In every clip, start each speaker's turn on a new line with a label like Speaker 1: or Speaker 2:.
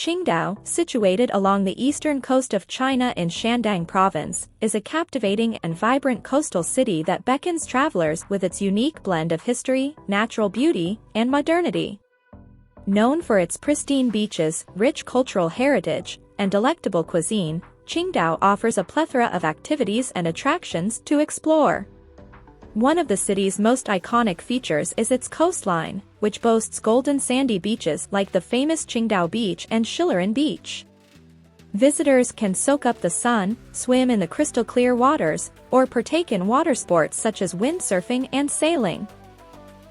Speaker 1: Qingdao, situated along the eastern coast of China in Shandong province, is a captivating and vibrant coastal city that beckons travelers with its unique blend of history, natural beauty, and modernity. Known for its pristine beaches, rich cultural heritage, and delectable cuisine, Qingdao offers a plethora of activities and attractions to explore. One of the city's most iconic features is its coastline, which boasts golden sandy beaches like the famous Qingdao Beach and Shiluan Beach. Visitors can soak up the sun, swim in the crystal-clear waters, or partake in water sports such as windsurfing and sailing.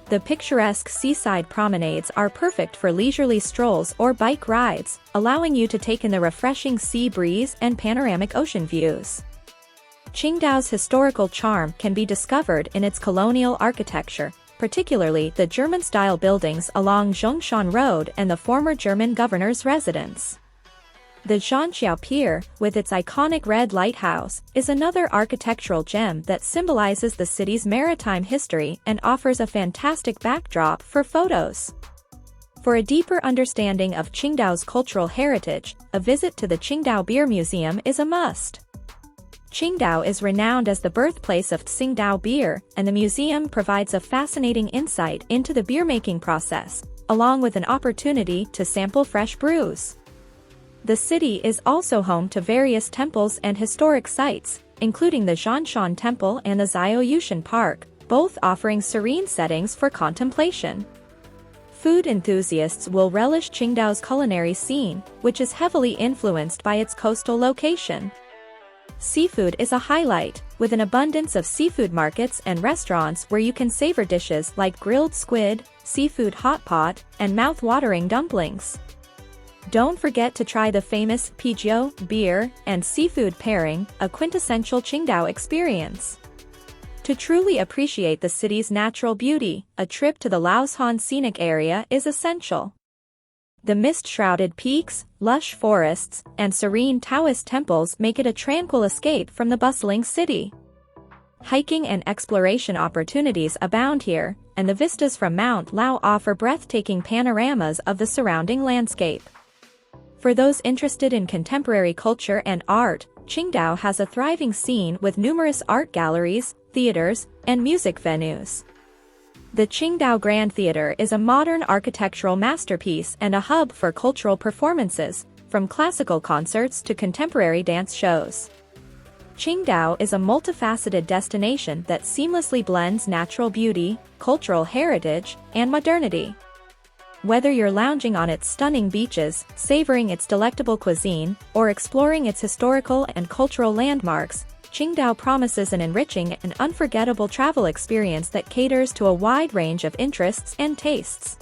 Speaker 1: The picturesque seaside promenades are perfect for leisurely strolls or bike rides, allowing you to take in the refreshing sea breeze and panoramic ocean views. Qingdao's historical charm can be discovered in its colonial architecture, particularly the German-style buildings along Zhongshan Road and the former German governor's residence. The Jiao'ao Pier, with its iconic red lighthouse, is another architectural gem that symbolizes the city's maritime history and offers a fantastic backdrop for photos. For a deeper understanding of Qingdao's cultural heritage, a visit to the Qingdao Beer Museum is a must. Qingdao is renowned as the birthplace of Qingdao beer, and the museum provides a fascinating insight into the beer-making process, along with an opportunity to sample fresh brews. The city is also home to various temples and historic sites, including the Zhongshan Temple and the Jiao'ao Park, both offering serene settings for contemplation. Food enthusiasts will relish Qingdao's culinary scene, which is heavily influenced by its coastal location. Seafood is a highlight, with an abundance of seafood markets and restaurants where you can savor dishes like grilled squid, seafood hot pot, and mouth-watering dumplings. Don't forget to try the famous pijiu beer and seafood pairing, a quintessential Qingdao experience. To truly appreciate the city's natural beauty, a trip to the Laoshan scenic area is essential. The mist-shrouded peaks, lush forests, and serene Taoist temples make it a tranquil escape from the bustling city. Hiking and exploration opportunities abound here, and the vistas from Mount Lao offer breathtaking panoramas of the surrounding landscape. For those interested in contemporary culture and art, Qingdao has a thriving scene with numerous art galleries, theaters, and music venues. The Qingdao Grand Theater is a modern architectural masterpiece and a hub for cultural performances, from classical concerts to contemporary dance shows. Qingdao is a multifaceted destination that seamlessly blends natural beauty, cultural heritage, and modernity. Whether you're lounging on its stunning beaches, savoring its delectable cuisine, or exploring its historical and cultural landmarks, Qingdao promises an enriching and unforgettable travel experience that caters to a wide range of interests and tastes.